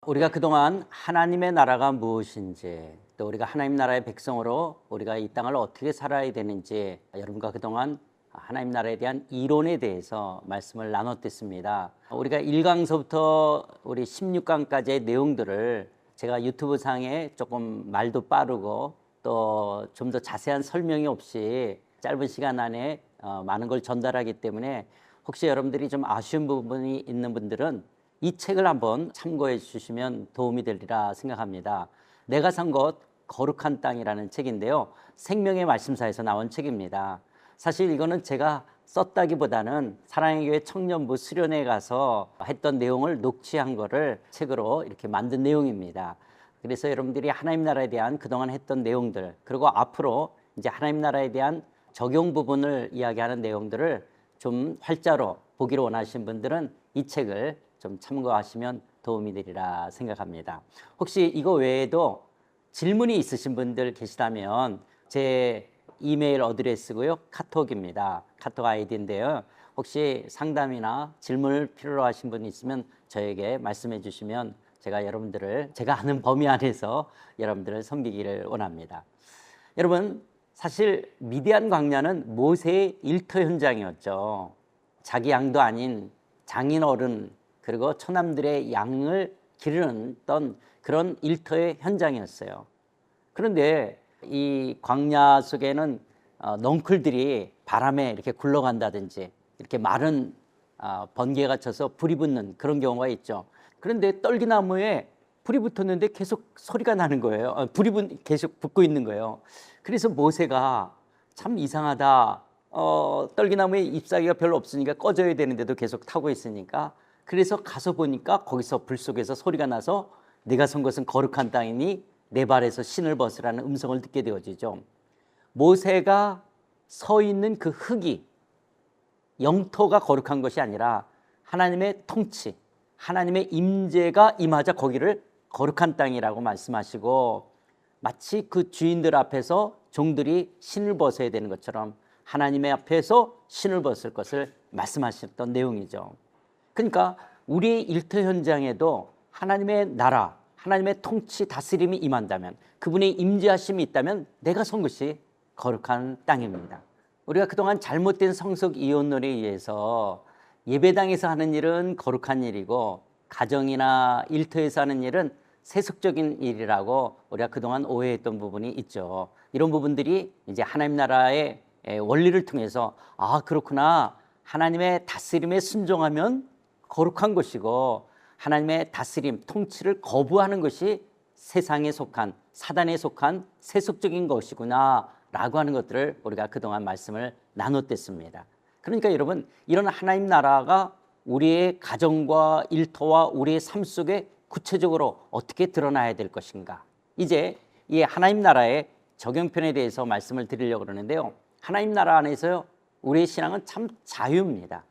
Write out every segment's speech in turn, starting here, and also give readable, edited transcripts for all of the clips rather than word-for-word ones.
우리가 그동안 하나님의 나라가 무엇인지, 또 우리가 하나님 나라의 백성으로 우리가 이 땅을 어떻게 살아야 되는지, 여러분과 그동안 하나님 나라에 대한 이론에 대해서 말씀을 나눴습니다. 우리가 1강서부터 우리 16강까지의 내용들을 제가 유튜브 상에 조금 말도 빠르고 또 좀 더 자세한 설명이 없이 짧은 시간 안에 많은 걸 전달하기 때문에 혹시 여러분들이 좀 아쉬운 부분이 있는 분들은 이 책을 한번 참고해 주시면 도움이 되리라 생각합니다. 내가 산 것 거룩한 땅이라는 책인데요, 생명의 말씀사에서 나온 책입니다. 사실 이거는 제가 썼다기보다는 사랑의 교회 청년부 수련회 가서 했던 내용을 녹취한 거를 책으로 이렇게 만든 내용입니다. 그래서 여러분들이 하나님 나라에 대한 그동안 했던 내용들, 그리고 앞으로 이제 하나님 나라에 대한 적용 부분을 이야기하는 내용들을 좀 활자로 보기를 원하시는 분들은 이 책을 좀 참고하시면 도움이 되리라 생각합니다. 혹시 이거 외에도 질문이 있으신 분들 계시다면 제 이메일 어드레스고요, 카톡입니다. 카톡 아이디인데요, 혹시 상담이나 질문을 필요로 하신 분이 있으면 저에게 말씀해 주시면 제가 아는 범위 안에서 여러분들을 섬기기를 원합니다. 여러분, 사실 미디안 광야는 모세의 일터 현장이었죠. 자기 양도 아닌 장인어른 그리고 처남들의 양을 기르던 그런 일터의 현장이었어요. 그런데 이 광야 속에는 넝쿨들이 바람에 이렇게 굴러간다든지 이렇게 마른 번개가 쳐서 불이 붙는 그런 경우가 있죠. 그런데 떨기나무에 불이 붙었는데 계속 소리가 나는 거예요. 계속 붙고 있는 거예요. 그래서 모세가 참 이상하다. 떨기나무에 잎사귀가 별로 없으니까 꺼져야 되는데도 계속 타고 있으니까, 그래서 가서 보니까 거기서 불 속에서 소리가 나서 내가 선 것은 거룩한 땅이니 내 발에서 신을 벗으라는 음성을 듣게 되어지죠. 모세가 서 있는 그 흙이 영토가 거룩한 것이 아니라 하나님의 통치, 하나님의 임재가 임하자 거기를 거룩한 땅이라고 말씀하시고, 마치 그 주인들 앞에서 종들이 신을 벗어야 되는 것처럼 하나님의 앞에서 신을 벗을 것을 말씀하셨던 내용이죠. 그러니까 우리의 일터 현장에도 하나님의 나라, 하나님의 통치, 다스림이 임한다면, 그분의 임재하심이 있다면 내가 선 것이 거룩한 땅입니다. 우리가 그동안 잘못된 성속 이혼론에 의해서 예배당에서 하는 일은 거룩한 일이고 가정이나 일터에서 하는 일은 세속적인 일이라고 우리가 그동안 오해했던 부분이 있죠. 이런 부분들이 이제 하나님 나라의 원리를 통해서 그렇구나, 하나님의 다스림에 순종하면 거룩한 것이고 하나님의 다스림, 통치를 거부하는 것이 세상에 속한, 사단에 속한 세속적인 것이구나 라고 하는 것들을 우리가 그동안 말씀을 나눴댔습니다. 그러니까 여러분, 이런 하나님 나라가 우리의 가정과 일터와 우리의 삶 속에 구체적으로 어떻게 드러나야 될 것인가, 이제 이 하나님 나라의 적용편에 대해서 말씀을 드리려고 그러는데요, 하나님 나라 안에서요, 우리의 신앙은 참 자유입니다.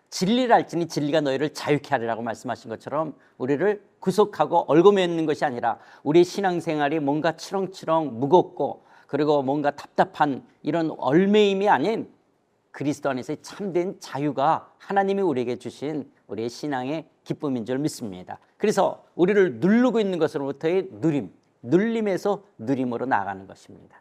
진리를 알지니 진리가 너희를 자유케 하리라고 말씀하신 것처럼 우리를 구속하고 얽어매는 것이 아니라 우리의 신앙생활이 뭔가 치렁치렁 무겁고 그리고 뭔가 답답한 이런 얽매임이 아닌 그리스도 안에서의 참된 자유가 하나님이 우리에게 주신 우리의 신앙의 기쁨인 줄 믿습니다. 그래서 우리를 누르고 있는 것으로부터의 눌림에서 누림으로 나아가는 것입니다.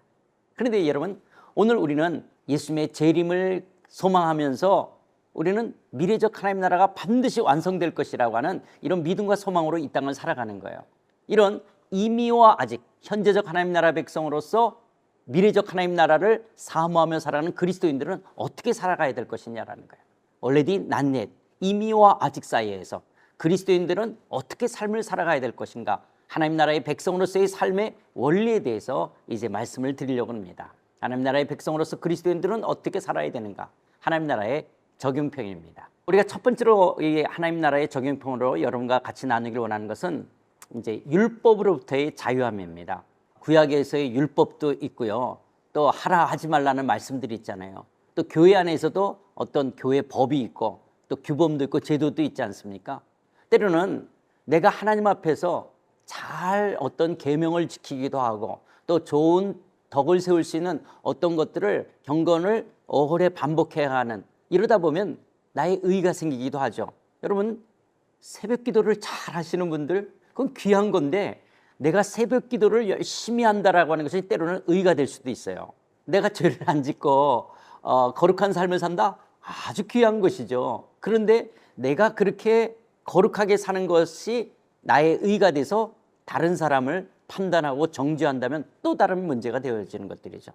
그런데 여러분, 오늘 우리는 예수님의 재림을 소망하면서 우리는 미래적 하나님 나라가 반드시 완성될 것이라고 하는 이런 믿음과 소망으로 이 땅을 살아가는 거예요. 이런 이미와 아직, 현재적 하나님 나라 백성으로서 미래적 하나님 나라를 사모하며 살아가는 그리스도인들은 어떻게 살아가야 될 것이냐라는 거예요. already not yet, 이미와 아직 사이에서 그리스도인들은 어떻게 삶을 살아가야 될 것인가, 하나님 나라의 백성으로서의 삶의 원리에 대해서 이제 말씀을 드리려고 합니다. 하나님 나라의 백성으로서 그리스도인들은 어떻게 살아야 되는가, 하나님 나라의 적용평입니다. 우리가 첫 번째로 이 하나님 나라의 적용평으로 여러분과 같이 나누길 원하는 것은 이제 율법으로부터의 자유함입니다. 구약에서의 율법도 있고요, 또 하라 하지 말라는 말씀들이 있잖아요. 또 교회 안에서도 어떤 교회 법이 있고 또 규범도 있고 제도도 있지 않습니까? 때로는 내가 하나님 앞에서 잘 어떤 계명을 지키기도 하고 또 좋은 덕을 세울 수 있는 어떤 것들을 경건을 오래 반복해야 하는, 이러다 보면 나의 의의가 생기기도 하죠. 여러분, 새벽 기도를 잘 하시는 분들, 그건 귀한 건데 내가 새벽 기도를 열심히 한다라고 하는 것이 때로는 의가 될 수도 있어요. 내가 죄를 안 짓고 거룩한 삶을 산다? 아주 귀한 것이죠. 그런데 내가 그렇게 거룩하게 사는 것이 나의 의가 돼서 다른 사람을 판단하고 정죄한다면 또 다른 문제가 되어지는 것들이죠.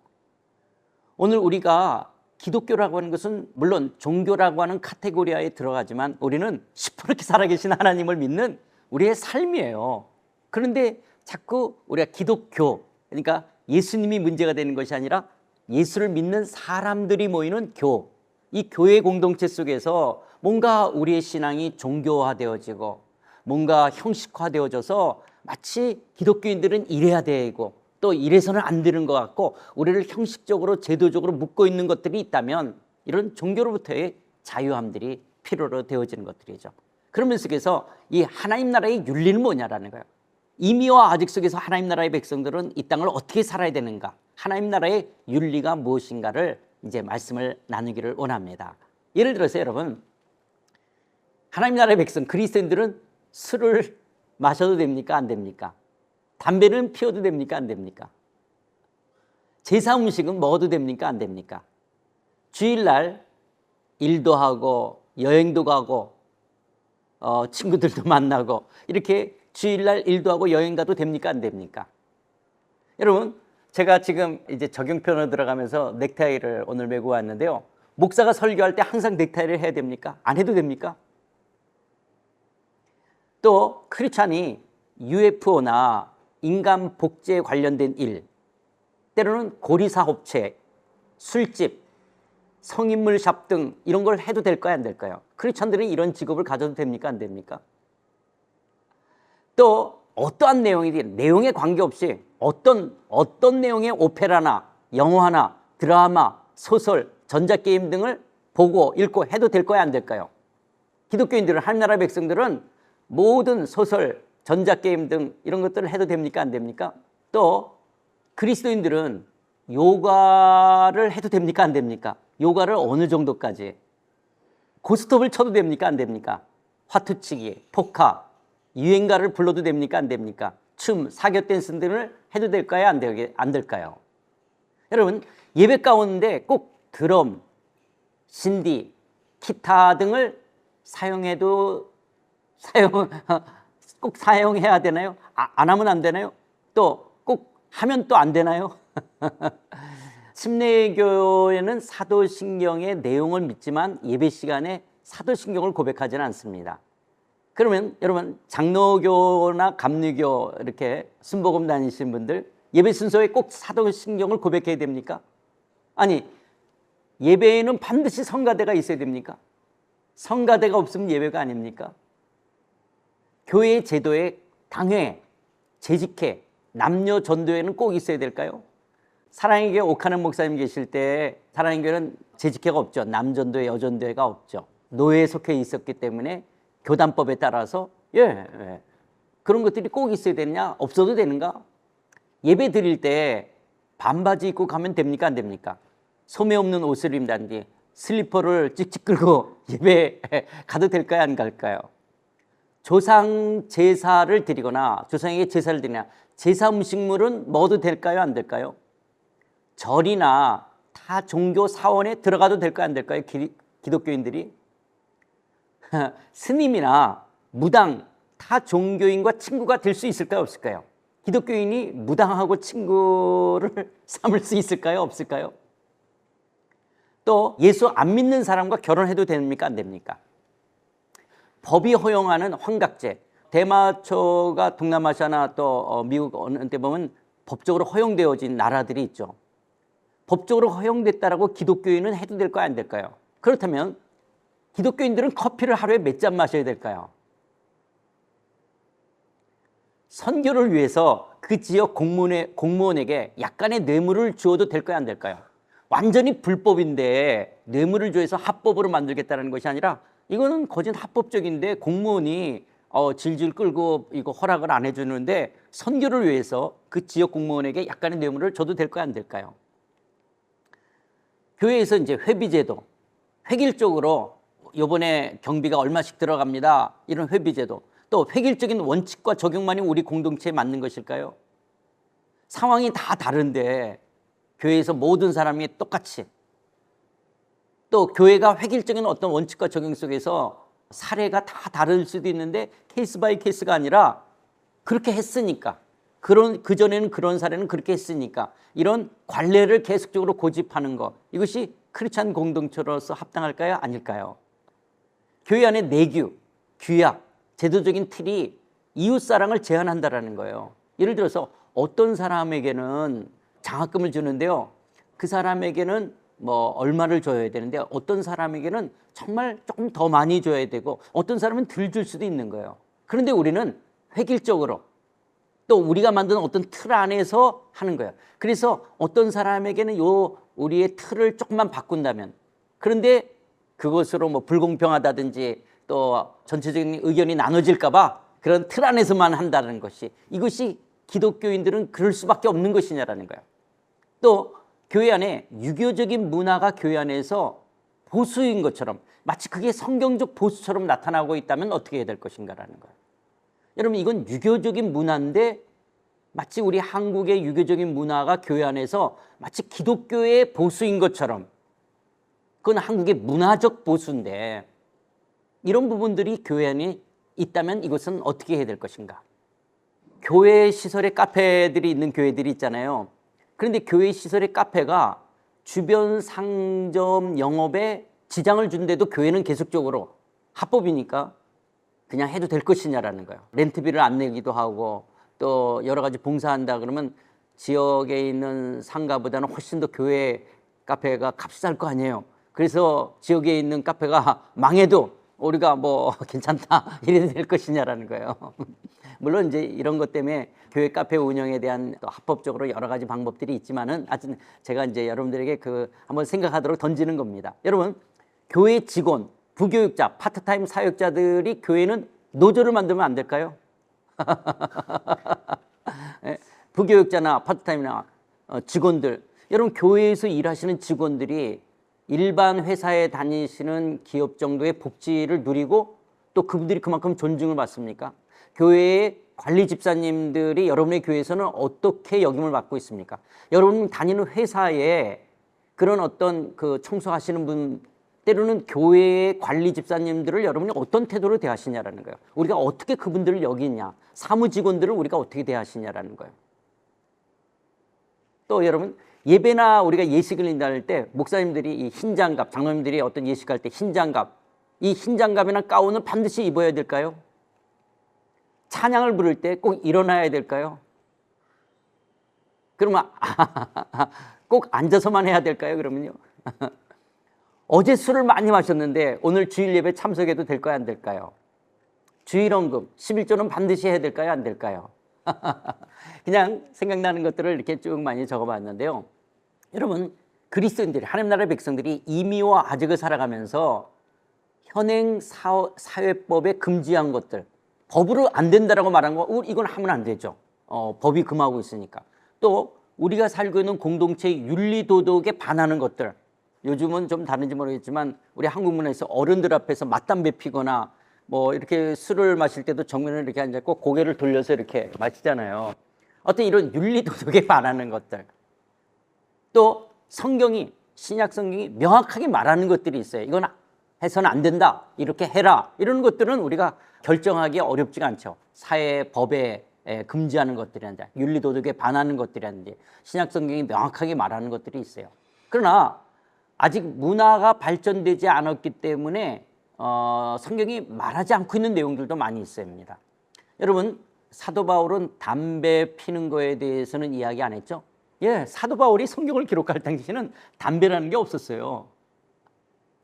오늘 우리가 기독교라고 하는 것은 물론 종교라고 하는 카테고리에 들어가지만 우리는 시퍼렇게 살아계신 하나님을 믿는 우리의 삶이에요. 그런데 자꾸 우리가 기독교, 그러니까 예수님이 문제가 되는 것이 아니라 예수를 믿는 사람들이 모이는 교, 이 교회 공동체 속에서 뭔가 우리의 신앙이 종교화되어지고 뭔가 형식화되어져서 마치 기독교인들은 이래야 되고 또 이래서는 안 되는 것 같고 우리를 형식적으로 제도적으로 묶고 있는 것들이 있다면 이런 종교로부터의 자유함들이 필요로 되어지는 것들이죠. 그러면서 속에서 이 하나님 나라의 윤리는 뭐냐라는 거예요. 이미와 아직 속에서 하나님 나라의 백성들은 이 땅을 어떻게 살아야 되는가, 하나님 나라의 윤리가 무엇인가를 이제 말씀을 나누기를 원합니다. 예를 들어서 여러분, 하나님 나라의 백성 그리스도인들은 술을 마셔도 됩니까? 안 됩니까? 담배는 피워도 됩니까? 안 됩니까? 제사 음식은 먹어도 됩니까? 안 됩니까? 주일날 일도 하고 여행도 가고 친구들도 만나고 이렇게 주일날 일도 하고 여행 가도 됩니까? 안 됩니까? 여러분, 제가 지금 이제 적용편으로 들어가면서 넥타이를 오늘 메고 왔는데요. 목사가 설교할 때 항상 넥타이를 해야 됩니까? 안 해도 됩니까? 또 크리스찬이 UFO나 인간 복제에 관련된 일, 때로는 고리사업체, 술집, 성인물 샵 등 이런 걸 해도 될까요? 안 될까요? 크리스찬들은 이런 직업을 가져도 됩니까? 안 됩니까? 또 어떠한 내용이든 내용에 관계없이 어떤 내용의 오페라나 영화나 드라마, 소설, 전자게임 등을 보고 읽고 해도 될까요? 안 될까요? 기독교인들은, 하나님나라 백성들은 모든 소설, 전자게임 등 이런 것들을 해도 됩니까? 안 됩니까? 또 그리스도인들은 요가를 해도 됩니까? 안 됩니까? 요가를 어느 정도까지? 고스톱을 쳐도 됩니까? 안 됩니까? 화투치기, 포카, 유행가를 불러도 됩니까? 안 됩니까? 춤, 사교 댄스 등을 해도 될까요? 안 될까요? 여러분, 예배 가운데 꼭 드럼, 신디, 기타 등을 꼭 사용해야 되나요? 안 하면 안 되나요? 또 꼭 하면 또 안 되나요? 침례교에는 사도신경의 내용을 믿지만 예배 시간에 사도신경을 고백하지는 않습니다. 그러면 여러분, 장로교나 감리교 이렇게 순복음 다니시는 분들 예배 순서에 꼭 사도신경을 고백해야 됩니까? 아니, 예배에는 반드시 성가대가 있어야 됩니까? 성가대가 없으면 예배가 아닙니까? 교회 제도에 당회, 재직회, 남녀 전도회는 꼭 있어야 될까요? 사랑의 교회 옥하는 목사님 계실 때 사랑의 교회는 재직회가 없죠. 남전도회, 여전도회가 없죠. 노예에 속해 있었기 때문에 교단법에 따라서 그런 것들이 꼭 있어야 되느냐? 없어도 되는가? 예배 드릴 때 반바지 입고 가면 됩니까? 안 됩니까? 소매 없는 옷을 입는다든지 슬리퍼를 찍찍 끌고 예배 가도 될까요? 안 갈까요? 조상 제사를 드리거나 조상에게 제사를 드리나 제사 음식물은 먹어도 될까요? 안 될까요? 절이나 타 종교 사원에 들어가도 될까요? 안 될까요? 기독교인들이? 스님이나 무당, 타 종교인과 친구가 될 수 있을까요? 없을까요? 기독교인이 무당하고 친구를 삼을 수 있을까요? 없을까요? 또 예수 안 믿는 사람과 결혼해도 됩니까? 안 됩니까? 법이 허용하는 환각제, 대마초가 동남아시아나 또 미국 어느 때 보면 법적으로 허용되어진 나라들이 있죠. 법적으로 허용됐다라고 기독교인은 해도 될까요? 안 될까요? 그렇다면 기독교인들은 커피를 하루에 몇 잔 마셔야 될까요? 선교를 위해서 그 지역 공무원에게 약간의 뇌물을 주어도 될까요? 안 될까요? 완전히 불법인데 뇌물을 주어서 합법으로 만들겠다는 것이 아니라 이거는 거진 합법적인데 공무원이 질질 끌고 이거 허락을 안 해주는데 선교를 위해서 그 지역 공무원에게 약간의 뇌물을 줘도 될까요? 안 될까요? 교회에서 이제 회비제도, 획일적으로 요번에 경비가 얼마씩 들어갑니다. 이런 회비제도. 또 획일적인 원칙과 적용만이 우리 공동체에 맞는 것일까요? 상황이 다 다른데 교회에서 모든 사람이 똑같이, 또 교회가 획일적인 어떤 원칙과 적용 속에서 사례가 다 다를 수도 있는데 케이스 바이 케이스가 아니라 그렇게 했으니까, 그전에는 그런 사례는 그렇게 했으니까 이런 관례를 계속적으로 고집하는 것, 이것이 크리스찬 공동체로서 합당할까요? 아닐까요? 교회 안에 내규, 규약, 제도적인 틀이 이웃사랑을 제한한다라는 거예요. 예를 들어서 어떤 사람에게는 장학금을 주는데요, 그 사람에게는 뭐 얼마를 줘야 되는데 어떤 사람에게는 정말 조금 더 많이 줘야 되고 어떤 사람은 덜 줄 수도 있는 거예요. 그런데 우리는 획일적으로 또 우리가 만든 어떤 틀 안에서 하는 거예요. 그래서 어떤 사람에게는 우리의 틀을 조금만 바꾼다면, 그런데 그것으로 뭐 불공평하다든지 또 전체적인 의견이 나눠질까 봐 그런 틀 안에서만 한다는 것이, 이것이 기독교인들은 그럴 수밖에 없는 것이냐라는 거예요. 또 교회 안에 유교적인 문화가 교회 안에서 보수인 것처럼, 마치 그게 성경적 보수처럼 나타나고 있다면 어떻게 해야 될 것인가라는 거예요. 여러분, 이건 유교적인 문화인데 마치 우리 한국의 유교적인 문화가 교회 안에서 마치 기독교의 보수인 것처럼, 그건 한국의 문화적 보수인데 이런 부분들이 교회 안에 있다면 이것은 어떻게 해야 될 것인가. 교회 시설에 카페들이 있는 교회들이 있잖아요. 그런데 교회 시설의 카페가 주변 상점 영업에 지장을 준데도 교회는 계속적으로 합법이니까 그냥 해도 될 것이냐라는 거예요. 렌트비를 안 내기도 하고 또 여러 가지 봉사한다 그러면 지역에 있는 상가보다는 훨씬 더 교회 카페가 값이 쌀 거 아니에요. 그래서 지역에 있는 카페가 망해도 우리가 뭐 괜찮다 이래도 될 것이냐라는 거예요. 물론 이제 이런 것 때문에 교회 카페 운영에 대한 또 합법적으로 여러 가지 방법들이 있지만은, 하여튼 제가 이제 여러분들에게 한번 생각하도록 던지는 겁니다. 여러분, 교회 직원, 부교육자, 파트타임 사역자들이 교회는 노조를 만들면 안 될까요? 부교육자나 파트타임이나 직원들, 여러분 교회에서 일하시는 직원들이 일반 회사에 다니시는 기업 정도의 복지를 누리고 또 그분들이 그만큼 존중을 받습니까? 교회의 관리 집사님들이 여러분의 교회에서는 어떻게 역임을 받고 있습니까? 여러분 다니는 회사에 그런 어떤 그 청소하시는 분, 때로는 교회의 관리 집사님들을 여러분이 어떤 태도로 대하시냐라는 거예요. 우리가 어떻게 그분들을 여기냐, 사무직원들을 우리가 어떻게 대하시냐라는 거예요. 또 여러분, 예배나 우리가 예식을 인도할 때 목사님들이 이 흰장갑, 장로님들이 어떤 예식할 때 흰장갑, 이 흰장갑이나 가운을 반드시 입어야 될까요? 찬양을 부를 때 꼭 일어나야 될까요? 그러면 꼭 앉아서만 해야 될까요? 그러면요. 어제 술을 많이 마셨는데 오늘 주일 예배 참석해도 될까요? 안 될까요? 주일헌금 11조는 반드시 해야 될까요? 안 될까요? 그냥 생각나는 것들을 이렇게 쭉 많이 적어봤는데요. 여러분, 그리스도인들이, 하나님 나라의 백성들이 임의와 아직을 살아가면서 현행 사회법에 금지한 것들, 법으로 안 된다라고 말한 거, 이건 하면 안 되죠. 법이 금하고 있으니까. 또 우리가 살고 있는 공동체의 윤리도덕에 반하는 것들, 요즘은 좀 다른지 모르겠지만 우리 한국 문화에서 어른들 앞에서 맞담배 피거나 뭐 이렇게 술을 마실 때도 정면을 이렇게 앉았고 고개를 돌려서 이렇게 마시잖아요. 어떤 이런 윤리도덕에 반하는 것들, 또 성경이, 신약 성경이 명확하게 말하는 것들이 있어요. 이건 해서는 안 된다, 이렇게 해라, 이런 것들은 우리가 결정하기 어렵지가 않죠. 사회 법에 금지하는 것들이라든지 윤리도덕에 반하는 것들이라든지 신약 성경이 명확하게 말하는 것들이 있어요. 그러나 아직 문화가 발전되지 않았기 때문에 성경이 말하지 않고 있는 내용들도 많이 있습니다. 여러분, 사도 바울은 담배 피는 거에 대해서는 이야기 안 했죠? 예, 사도 바울이 성경을 기록할 당시에는 담배라는 게 없었어요.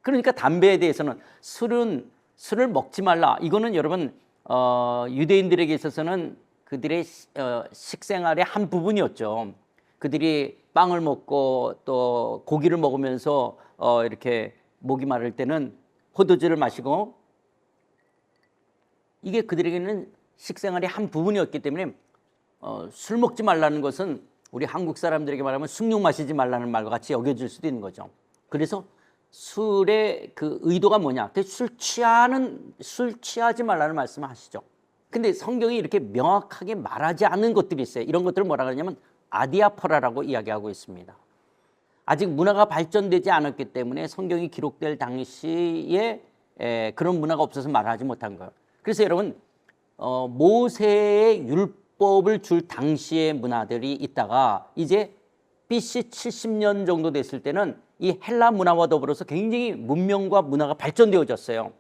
그러니까 담배에 대해서는 술을 먹지 말라, 이거는 여러분 유대인들에게 있어서는 그들의 식생활의 한 부분이었죠. 그들이 빵을 먹고 또 고기를 먹으면서 이렇게 목이 마를 때는 포도주를 마시고, 이게 그들에게는 식생활의 한 부분이었기 때문에 술 먹지 말라는 것은 우리 한국 사람들에게 말하면 숭늉 마시지 말라는 말과 같이 여겨질 수도 있는 거죠. 그래서 술의 그 의도가 뭐냐? 술 취하지 말라는 말씀을 하시죠. 근데 성경이 이렇게 명확하게 말하지 않는 것들이 있어요. 이런 것들을 뭐라 그러냐면 아디아포라라고 이야기하고 있습니다. 아직 문화가 발전되지 않았기 때문에 성경이 기록될 당시에 그런 문화가 없어서 말하지 못한 거예요. 그래서 여러분 모세의 율법을 줄 당시의 문화들이 있다가 이제 BC 70년 정도 됐을 때는 이 헬라 문화와 더불어서 굉장히 문명과 문화가 발전되어졌어요.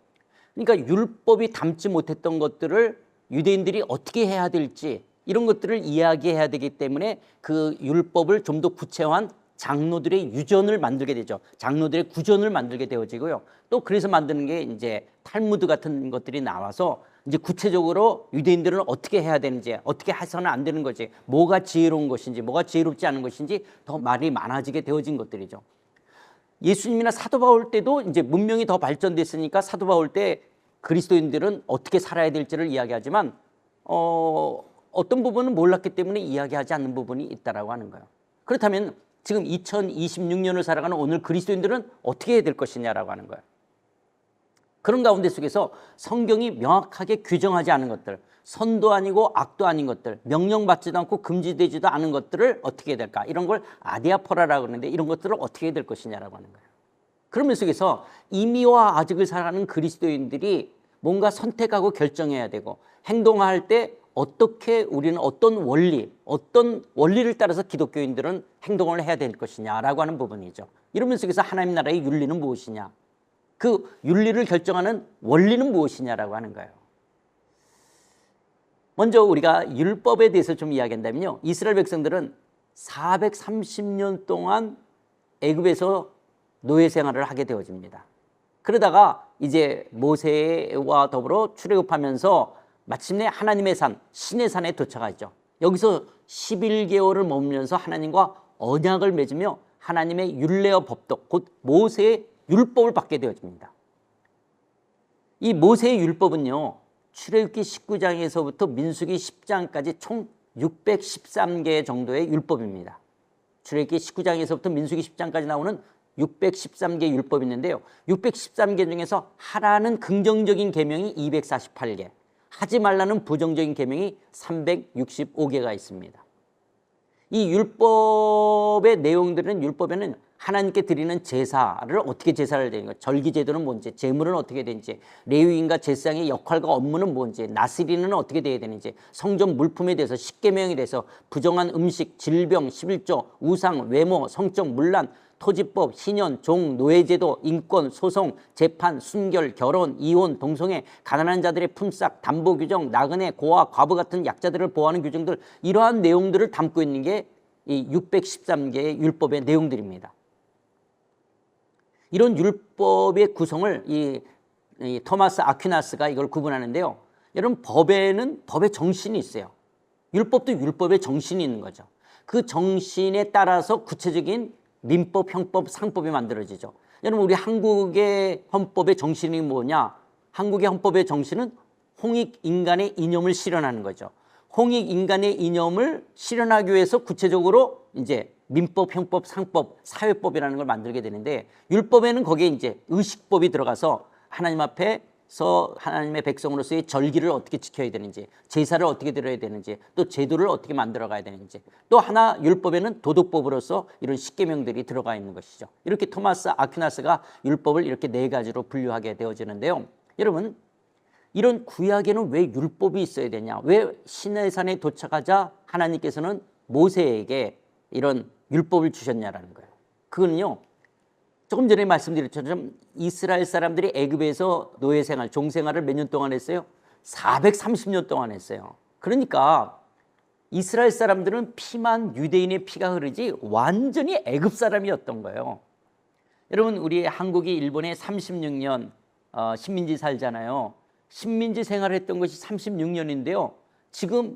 그러니까 율법이 담지 못했던 것들을 유대인들이 어떻게 해야 될지 이런 것들을 이야기해야 되기 때문에 그 율법을 좀 더 구체화한 장로들의 유전을 만들게 되죠. 장로들의 구전을 만들게 되어지고요. 또 그래서 만드는 게 이제 탈무드 같은 것들이 나와서 이제 구체적으로 유대인들은 어떻게 해야 되는지, 어떻게 해서는 안 되는 거지, 뭐가 지혜로운 것인지, 뭐가 지혜롭지 않은 것인지 더 말이 많아지게 되어진 것들이죠. 예수님이나 사도 바울 때도 이제 문명이 더 발전됐으니까 사도 바울 때 그리스도인들은 어떻게 살아야 될지를 이야기하지만 어떤 부분은 몰랐기 때문에 이야기하지 않는 부분이 있다라고 하는 거예요. 그렇다면 지금 2026년을 살아가는 오늘 그리스도인들은 어떻게 해야 될 것이냐라고 하는 거예요. 그런 가운데 속에서 성경이 명확하게 규정하지 않은 것들, 선도 아니고 악도 아닌 것들, 명령받지도 않고 금지되지도 않은 것들을 어떻게 해야 될까? 이런 걸 아디아포라라고 그러는데 이런 것들을 어떻게 해야 될 것이냐라고 하는 거예요. 그러면 속에서 이미와 아직을 살아가는 그리스도인들이 뭔가 선택하고 결정해야 되고 행동할 때 어떻게 우리는 어떤 원리를 따라서 기독교인들은 행동을 해야 될 것이냐라고 하는 부분이죠. 이러면 속에서 하나님 나라의 윤리는 무엇이냐? 그 윤리를 결정하는 원리는 무엇이냐라고 하는 거예요. 먼저 우리가 율법에 대해서 좀 이야기한다면요. 이스라엘 백성들은 430년 동안 애굽에서 노예 생활을 하게 되어집니다. 그러다가 이제 모세와 더불어 출애굽하면서 마침내 하나님의 산, 신의 산에 도착하죠. 여기서 11개월을 머물면서 하나님과 언약을 맺으며 하나님의 율례와 법도, 곧 모세의 율법을 받게 되어집니다. 이 모세의 율법은요, 출애굽기 19장에서부터 민수기 10장까지 총 613개 정도의 율법입니다. 출애굽기 19장에서부터 민수기 10장까지 나오는 613개 율법이 있는데요. 613개 중에서 하라는 긍정적인 계명이 248개, 하지 말라는 부정적인 계명이 365개가 있습니다. 이 율법의 내용들은 율법에는 하나님께 드리는 제사를 어떻게 제사를 드리는 것, 절기제도는 뭔지, 제물은 어떻게 되는지, 레위인과 제사장의 역할과 업무는 뭔지, 나스리는 어떻게 돼야 되는지, 성전 물품에 대해서 십계명에 대해서 부정한 음식, 질병, 11조, 우상, 외모, 성적 문란, 토지법, 희년, 종, 노예제도, 인권, 소송, 재판, 순결, 결혼, 이혼, 동성애, 가난한 자들의 품삯, 담보 규정, 나그네, 고아, 과부 같은 약자들을 보호하는 규정들, 이러한 내용들을 담고 있는 게 이 613개의 율법의 내용들입니다. 이런 율법의 구성을 이 토마스 아퀴나스가 이걸 구분하는데요. 여러분, 법에는 법의 정신이 있어요. 율법도 율법의 정신이 있는 거죠. 그 정신에 따라서 구체적인 민법, 형법, 상법이 만들어지죠. 여러분, 우리 한국의 헌법의 정신이 뭐냐? 한국의 헌법의 정신은 홍익인간의 이념을 실현하는 거죠. 홍익인간의 이념을 실현하기 위해서 구체적으로 이제 민법, 형법, 상법, 사회법이라는 걸 만들게 되는데, 율법에는 거기에 이제 의식법이 들어가서 하나님 앞에서 하나님의 백성으로서의 절기를 어떻게 지켜야 되는지, 제사를 어떻게 드려야 되는지, 또 제도를 어떻게 만들어 가야 되는지, 또 하나 율법에는 도덕법으로서 이런 십계명들이 들어가 있는 것이죠. 이렇게 토마스 아퀴나스가 율법을 이렇게 네 가지로 분류하게 되어지는데요. 여러분, 이런 구약에는 왜 율법이 있어야 되냐? 왜 시내산에 도착하자 하나님께서는 모세에게 이런 율법을 주셨냐라는 거예요. 그거는요, 조금 전에 말씀드렸처럼 이스라엘 사람들이 애굽에서 노예 생활, 종 생활을 몇 년 동안 했어요? 430년 동안 했어요. 그러니까 이스라엘 사람들은 피만 유대인의 피가 흐르지 완전히 애굽 사람이었던 거예요. 여러분, 우리 한국이 일본에 36년 식민지 살잖아요. 식민지 생활을 했던 것이 36년인데요. 지금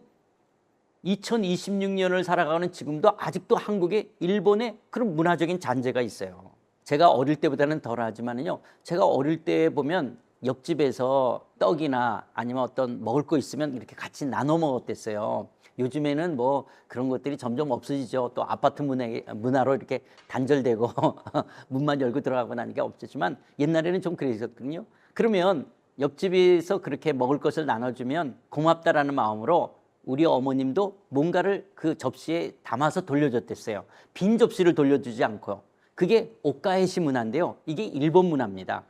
2026년을 살아가는 지금도 아직도 한국에 일본의 그런 문화적인 잔재가 있어요. 제가 어릴 때보다는 덜하지만요, 제가 어릴 때 보면 옆집에서 떡이나 아니면 어떤 먹을 거 있으면 이렇게 같이 나눠 먹었댔어요. 요즘에는 뭐 그런 것들이 점점 없어지죠. 또 아파트 문화로 이렇게 단절되고 문만 열고 들어가고 나니까 없었지만 옛날에는 좀 그랬었거든요. 그러면 옆집에서 그렇게 먹을 것을 나눠주면 고맙다라는 마음으로 우리 어머님도 뭔가를 그 접시에 담아서 돌려줬댔어요. 빈 접시를 돌려주지 않고요. 그게 오카에시 문화인데요. 이게 일본 문화입니다.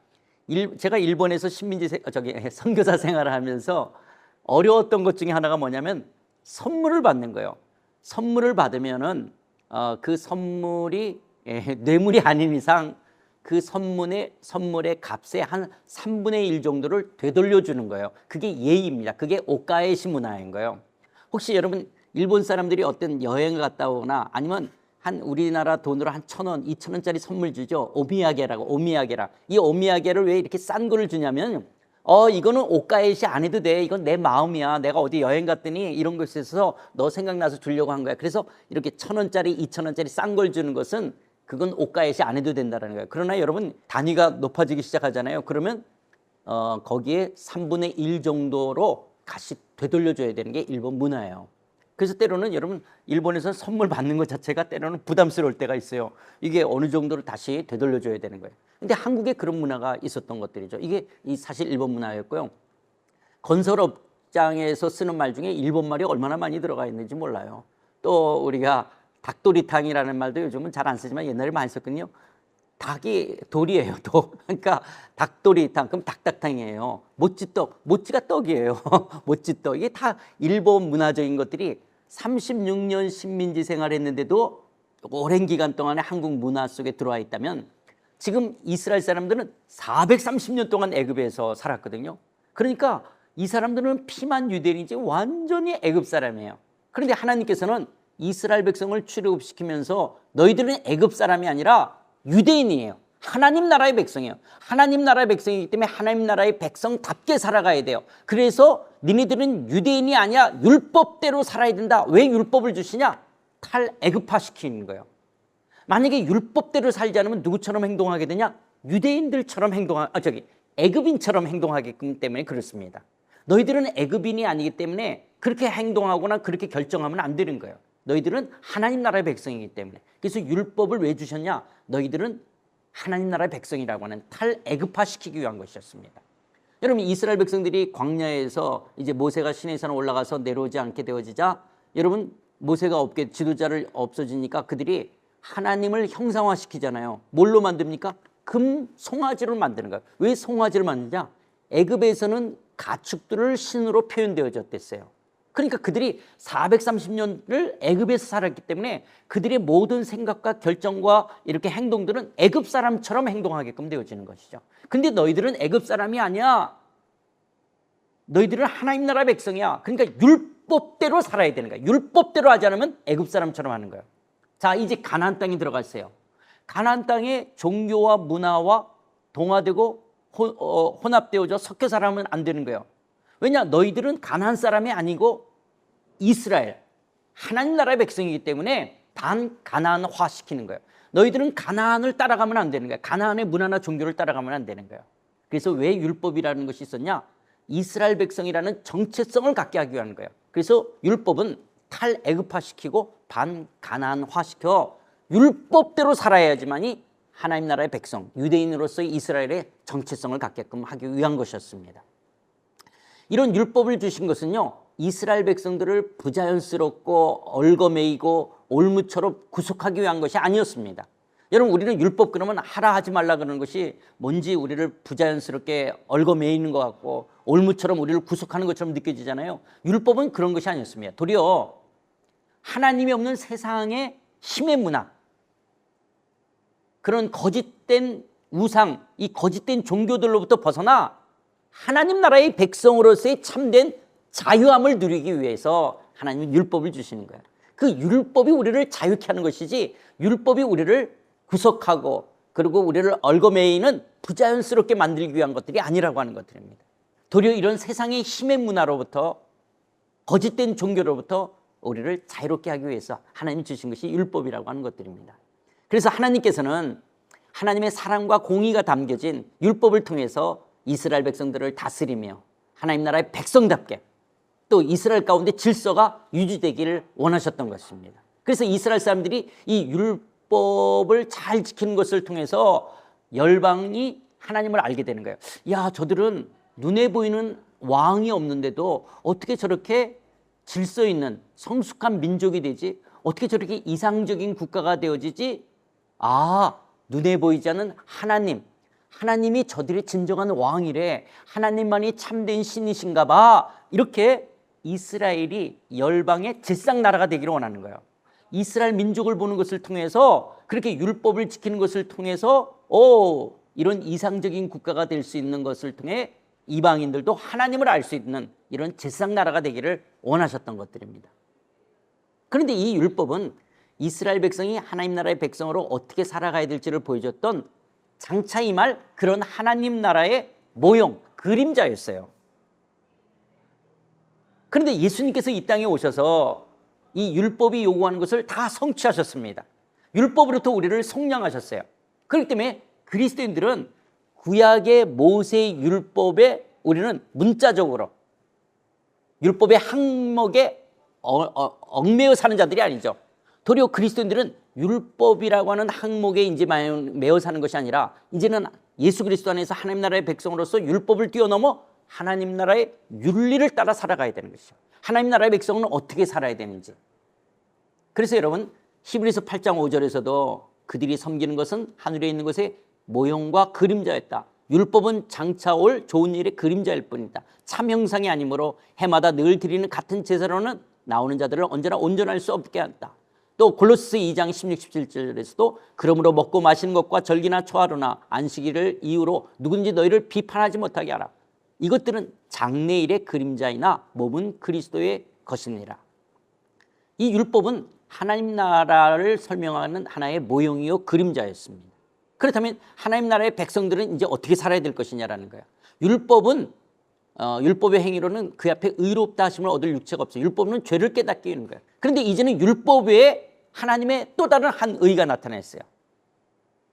제가 일본에서 선교사 생활을 하면서 어려웠던 것 중에 하나가 뭐냐면 선물을 받는 거예요. 선물을 받으면은 그 선물이 뇌물이 아닌 이상 그 선물의 값의 한 3분의 1 정도를 되돌려 주는 거예요. 그게 예의입니다. 그게 오카에시 문화인 거예요. 혹시 여러분 일본 사람들이 어떤 여행을 갔다 오거나 아니면 한 우리나라 돈으로 한 1,000원, 2,000원짜리 선물 주죠. 오미야게라. 이 오미야게를 왜 이렇게 싼 거를 주냐면 이거는 오카에시 안 해도 돼. 이건 내 마음이야. 내가 어디 여행 갔더니 이런 것에 있어서 너 생각나서 주려고 한 거야. 그래서 이렇게 1,000원짜리, 2,000원짜리 싼 걸 주는 것은 그건 오카에시 안 해도 된다는 거예요. 그러나 여러분 단위가 높아지기 시작하잖아요. 그러면 거기에 3분의 1 정도로 다시 되돌려줘야 되는 게 일본 문화예요. 그래서 때로는 여러분 일본에서 선물 받는 것 자체가 때로는 부담스러울 때가 있어요. 이게 어느 정도를 다시 되돌려줘야 되는 거예요. 근데 한국에 그런 문화가 있었던 것들이죠. 이게 사실 일본 문화였고요. 건설업장에서 쓰는 말 중에 일본 말이 얼마나 많이 들어가 있는지 몰라요. 또 우리가 닭도리탕이라는 말도 요즘은 잘 안 쓰지만 옛날에 많이 썼거든요. 닭이 돌이에요, 독. 그러니까 닭도리탕, 그럼 닭닭탕이에요. 모찌떡, 모찌가 떡이에요. 모찌떡. 이게 다 일본 문화적인 것들이 36년 식민지 생활했는데도 오랜 기간 동안에 한국 문화 속에 들어와 있다면 지금 이스라엘 사람들은 430년 동안 애굽에서 살았거든요. 그러니까 이 사람들은 피만 유대인이지 완전히 애굽 사람이에요. 그런데 하나님께서는 이스라엘 백성을 출애굽시키면서 너희들은 애굽 사람이 아니라 유대인이에요. 하나님 나라의 백성이에요. 하나님 나라의 백성이기 때문에 하나님 나라의 백성답게 살아가야 돼요. 그래서 니네들은 유대인이 아니야. 율법대로 살아야 된다. 왜 율법을 주시냐? 탈애굽화시키는 거예요. 만약에 율법대로 살지 않으면 누구처럼 행동하게 되냐? 유대인들처럼 애굽인처럼 행동하기 때문에 그렇습니다. 너희들은 애굽인이 아니기 때문에 그렇게 행동하거나 그렇게 결정하면 안 되는 거예요. 너희들은 하나님 나라의 백성이기 때문에. 그래서 율법을 왜 주셨냐? 너희들은 하나님 나라의 백성이라고 하는 탈애굽화시키기 위한 것이었습니다. 여러분 이스라엘 백성들이 광야에서 이제 모세가 시내산에 올라가서 내려오지 않게 되어지자 여러분 모세가 없게 지도자를 없어지니까 그들이 하나님을 형상화시키잖아요. 뭘로 만듭니까? 금 송아지로 만드는 거예요. 왜 송아지를 만드냐? 애굽에서는 가축들을 신으로 표현되어졌댔어요. 그러니까 그들이 430년을 애굽에서 살았기 때문에 그들의 모든 생각과 결정과 이렇게 행동들은 애굽 사람처럼 행동하게끔 되어지는 것이죠. 근데 너희들은 애굽 사람이 아니야. 너희들은 하나님 나라 백성이야. 그러니까 율법대로 살아야 되는 거야. 율법대로 하지 않으면 애굽 사람처럼 하는 거예요. 자, 이제 가나안 땅에 들어갔어요. 가나안 땅에 종교와 문화와 동화되고 혼합되어져 섞여 살아면 안 되는 거예요. 왜냐? 너희들은 가나안 사람이 아니고 이스라엘, 하나님 나라의 백성이기 때문에 단 가나안화 시키는 거예요. 너희들은 가나안을 따라가면 안 되는 거예요. 가나안의 문화나 종교를 따라가면 안 되는 거예요. 그래서 왜 율법이라는 것이 있었냐? 이스라엘 백성이라는 정체성을 갖게 하기 위한 거예요. 그래서 율법은 탈애굽화 시키고 반 가나안화 시켜 율법대로 살아야지만이 하나님 나라의 백성, 유대인으로서의 이스라엘의 정체성을 갖게끔 하기 위한 것이었습니다. 이런 율법을 주신 것은요, 이스라엘 백성들을 부자연스럽고 얽어매이고 올무처럼 구속하기 위한 것이 아니었습니다. 여러분 우리는 율법 그러면 하라 하지 말라 그러는 것이 뭔지 우리를 부자연스럽게 얽어매이는 것 같고 올무처럼 우리를 구속하는 것처럼 느껴지잖아요. 율법은 그런 것이 아니었습니다. 도리어 하나님이 없는 세상의 힘의 문화, 그런 거짓된 우상, 이 거짓된 종교들로부터 벗어나 하나님 나라의 백성으로서의 참된 자유함을 누리기 위해서 하나님은 율법을 주시는 거예요. 그 율법이 우리를 자유케 하는 것이지 율법이 우리를 구속하고 그리고 우리를 얽어매이는 부자연스럽게 만들기 위한 것들이 아니라고 하는 것들입니다. 도리어 이런 세상의 힘의 문화로부터 거짓된 종교로부터 우리를 자유롭게 하기 위해서 하나님이 주신 것이 율법이라고 하는 것들입니다. 그래서 하나님께서는 하나님의 사랑과 공의가 담겨진 율법을 통해서 이스라엘 백성들을 다스리며 하나님 나라의 백성답게 또 이스라엘 가운데 질서가 유지되기를 원하셨던 것입니다. 그래서 이스라엘 사람들이 이 율법을 잘 지키는 것을 통해서 열방이 하나님을 알게 되는 거예요. 야, 저들은 눈에 보이는 왕이 없는데도 어떻게 저렇게 질서 있는 성숙한 민족이 되지? 어떻게 저렇게 이상적인 국가가 되어지지? 아, 눈에 보이지 않는 하나님, 하나님이 저들의 진정한 왕이래, 하나님만이 참된 신이신가 봐. 이렇게 이스라엘이 열방의 제사장나라가 되기를 원하는 거예요. 이스라엘 민족을 보는 것을 통해서, 그렇게 율법을 지키는 것을 통해서 이런 이상적인 국가가 될 수 있는 것을 통해 이방인들도 하나님을 알 수 있는 이런 제사장나라가 되기를 원하셨던 것들입니다. 그런데 이 율법은 이스라엘 백성이 하나님 나라의 백성으로 어떻게 살아가야 될지를 보여줬던 장차 임할 그런 하나님 나라의 모형, 그림자였어요. 그런데 예수님께서 이 땅에 오셔서 이 율법이 요구하는 것을 다 성취하셨습니다. 율법으로부터 우리를 속량하셨어요. 그렇기 때문에 그리스도인들은 구약의 모세의 율법에 우리는 문자적으로 율법의 항목에 얽매여 사는 자들이 아니죠. 도리어 그리스도인들은 율법이라고 하는 항목에 이제 매여 사는 것이 아니라 이제는 예수 그리스도 안에서 하나님 나라의 백성으로서 율법을 뛰어넘어 하나님 나라의 윤리를 따라 살아가야 되는 것이죠. 하나님 나라의 백성은 어떻게 살아야 되는지. 그래서 여러분, 히브리서 8장 5절에서도 그들이 섬기는 것은 하늘에 있는 것의 모형과 그림자였다. 율법은 장차 올 좋은 일의 그림자일 뿐이다. 참 형상이 아니므로 해마다 늘 드리는 같은 제사로는 나오는 자들을 언제나 온전할 수 없게 한다. 또 골로새 2장 16, 17절에서도 그러므로 먹고 마시는 것과 절기나 초하루나 안식일을 이유로 누군지 너희를 비판하지 못하게 하라. 이것들은 장래일의 그림자이나 몸은 그리스도의 것이니라. 이 율법은 하나님 나라를 설명하는 하나의 모형이요 그림자였습니다. 그렇다면 하나님 나라의 백성들은 이제 어떻게 살아야 될 것이냐라는 거예요. 율법은 율법의 행위로는 그 앞에 의롭다 하심을 얻을 육체가 없어요. 율법은 죄를 깨닫게 하는 거예요. 그런데 이제는 율법 외에 하나님의 또 다른 한 의가 나타났어요.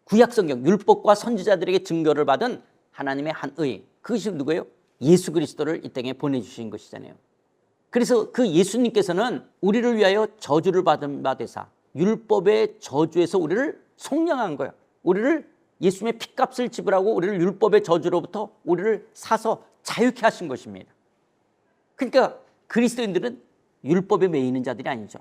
구약성경 율법과 선지자들에게 증거를 받은 하나님의 한 의, 그것이 누구예요? 예수 그리스도를 이 땅에 보내주신 것이잖아요. 그래서 그 예수님께서는 우리를 위하여 저주를 받은 바 되사 율법의 저주에서 우리를 속량한 거예요. 우리를 예수님의 핏값을 지불하고 우리를 율법의 저주로부터 우리를 사서 자유케 하신 것입니다. 그러니까 그리스도인들은 율법에 매이는 자들이 아니죠.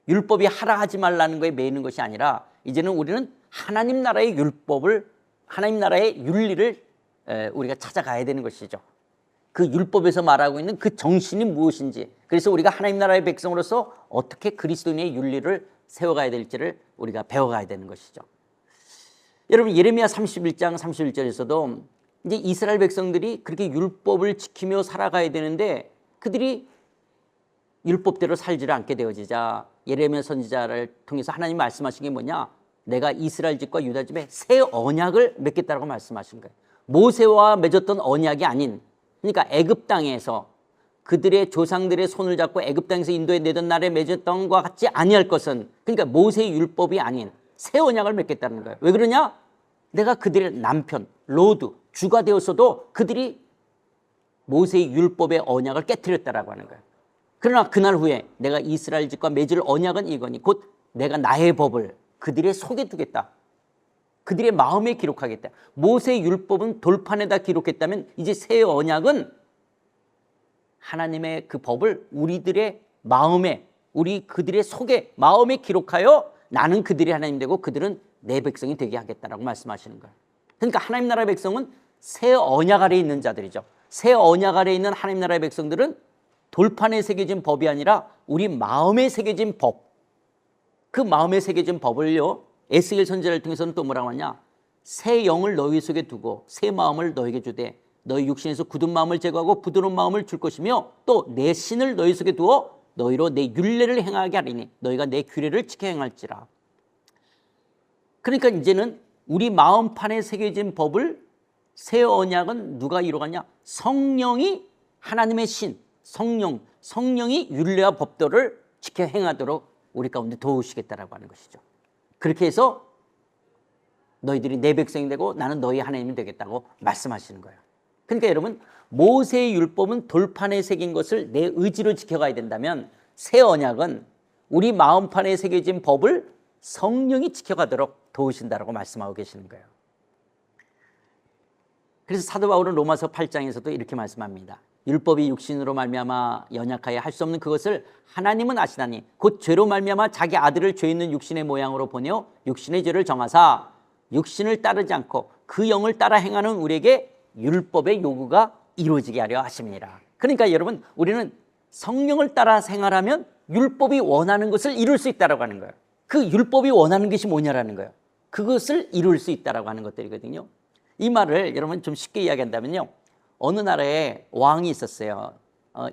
율법이 하라 하지 말라는 거에 매이는 것이 아니라 이제는 우리는 하나님 나라의 율법을, 하나님 나라의 윤리를 우리가 찾아가야 되는 것이죠. 그 율법에서 말하고 있는 그 정신이 무엇인지, 그래서 우리가 하나님 나라의 백성으로서 어떻게 그리스도인의 윤리를 세워가야 될지를 우리가 배워가야 되는 것이죠. 여러분, 예레미야 31장 31절에서도 이제 이스라엘 백성들이 그렇게 율법을 지키며 살아가야 되는데 그들이 율법대로 살지를 않게 되어지자 예레미야 선지자를 통해서 하나님 말씀하신 게 뭐냐? 내가 이스라엘 집과 유다 집에 새 언약을 맺겠다라고 말씀하신 거예요. 모세와 맺었던 언약이 아닌, 그러니까 애굽 땅에서 그들의 조상들의 손을 잡고 애굽 땅에서 인도에 내던 날에 맺었던 것과 같이 아니할 것은, 그러니까 모세의 율법이 아닌 새 언약을 맺겠다는 거예요. 왜 그러냐? 내가 그들의 남편, 로드, 주가 되었어도 그들이 모세의 율법의 언약을 깨트렸다라고 하는 거예요. 그러나 그날 후에 내가 이스라엘 집과 맺을 언약은 이거니 곧 내가 나의 법을 그들의 속에 두겠다. 그들의 마음에 기록하겠다. 모세의 율법은 돌판에다 기록했다면 이제 새 언약은 하나님의 그 법을 우리들의 마음에, 그들의 속에, 마음에 기록하여 나는 그들이 하나님 되고 그들은 내 백성이 되게 하겠다라고 말씀하시는 거예요. 그러니까 하나님 나라의 백성은 새 언약 아래에 있는 자들이죠. 새 언약 아래에 있는 하나님 나라의 백성들은 돌판에 새겨진 법이 아니라 우리 마음에 새겨진 법, 그 마음에 새겨진 법을요, 에스겔 선지자를 통해서는 또 뭐라고 하냐? 새 영을 너희 속에 두고 새 마음을 너에게 주되 너희 육신에서 굳은 마음을 제거하고 부드러운 마음을 줄 것이며 또 내 신을 너희 속에 두어 너희로 내 율례를 행하게 하리니 너희가 내 규례를 지켜 행할지라. 그러니까 이제는 우리 마음판에 새겨진 법을, 새 언약은 누가 이루었냐? 성령이, 하나님의 신, 성령이 율례와 법도를 지켜 행하도록 우리 가운데 도우시겠다라고 하는 것이죠. 그렇게 해서 너희들이 내 백성이 되고 나는 너희 하나님이 되겠다고 말씀하시는 거예요. 그러니까 여러분, 모세의 율법은 돌판에 새긴 것을 내 의지로 지켜가야 된다면 새 언약은 우리 마음판에 새겨진 법을 성령이 지켜가도록 도우신다라고 말씀하고 계시는 거예요. 그래서 사도 바울은 로마서 8장에서도 이렇게 말씀합니다. 율법이 육신으로 말미암아 연약하여 할 수 없는 그것을 하나님은 아시나니 곧 죄로 말미암아 자기 아들을 죄 있는 육신의 모양으로 보내어 육신의 죄를 정하사 육신을 따르지 않고 그 영을 따라 행하는 우리에게 율법의 요구가 이루어지게 하려 하심이니라. 그러니까 여러분, 우리는 성령을 따라 생활하면 율법이 원하는 것을 이룰 수 있다라고 하는 거예요. 그 율법이 원하는 것이 뭐냐라는 거예요. 그것을 이룰 수 있다라고 하는 것들이거든요. 이 말을 여러분 좀 쉽게 이야기한다면요, 어느 나라에 왕이 있었어요.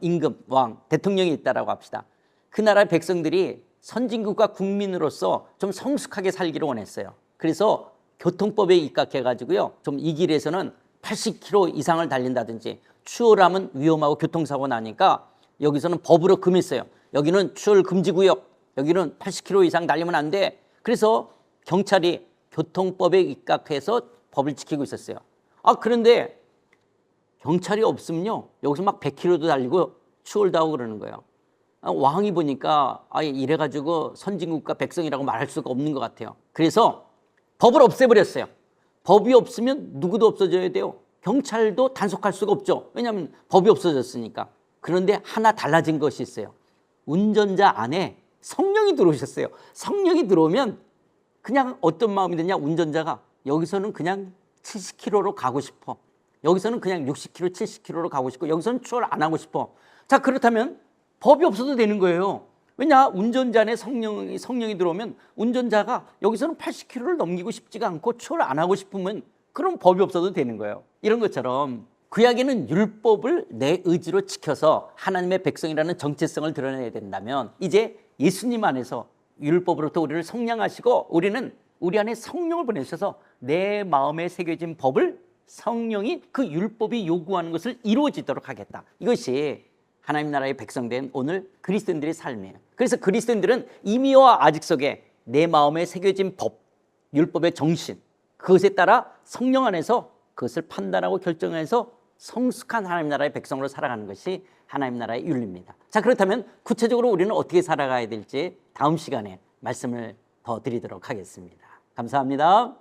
임금, 왕, 대통령이 있다라고 합시다. 그 나라의 백성들이 선진국가 국민으로서 좀 성숙하게 살기를 원했어요. 그래서 교통법에 입각해가지고요, 좀 이 길에서는 80km 이상을 달린다든지, 추월하면 위험하고 교통사고 나니까 여기서는 법으로 금했어요. 여기는 추월 금지구역, 여기는 80km 이상 달리면 안 돼. 그래서 경찰이 교통법에 입각해서 법을 지키고 있었어요. 그런데 경찰이 없으면요, 여기서 막 100km도 달리고 추월도 하고 그러는 거예요. 왕이 보니까 이래가지고 선진국가 백성이라고 말할 수가 없는 것 같아요. 그래서 법을 없애버렸어요. 법이 없으면 누구도 없어져야 돼요. 경찰도 단속할 수가 없죠. 왜냐하면 법이 없어졌으니까. 그런데 하나 달라진 것이 있어요. 운전자 안에 성령이 들어오셨어요. 성령이 들어오면 그냥 어떤 마음이 드냐, 운전자가 여기서는 그냥 70km로 가고 싶어. 여기서는 그냥 60km, 70km로 가고 싶고, 여기서는 추월 안 하고 싶어. 자, 그렇다면 법이 없어도 되는 거예요. 왜냐, 운전자 안에 성령이 들어오면 운전자가 여기서는 80km를 넘기고 싶지가 않고 추월 안 하고 싶으면 그럼 법이 없어도 되는 거예요. 이런 것처럼 구약에는 율법을 내 의지로 지켜서 하나님의 백성이라는 정체성을 드러내야 된다면, 이제 예수님 안에서 율법으로부터 우리를 성량하시고 우리는 우리 안에 성령을 보내셔서 내 마음에 새겨진 법을 성령이 그 율법이 요구하는 것을 이루어지도록 하겠다. 이것이 하나님 나라의 백성된 오늘 그리스도인들의 삶이에요. 그래서 그리스도인들은 이미와 아직 속에 내 마음에 새겨진 법, 율법의 정신, 그것에 따라 성령 안에서 그것을 판단하고 결정해서 성숙한 하나님 나라의 백성으로 살아가는 것이 하나님 나라의 윤리입니다. 자, 그렇다면 구체적으로 우리는 어떻게 살아가야 될지 다음 시간에 말씀을 더 드리도록 하겠습니다. 감사합니다.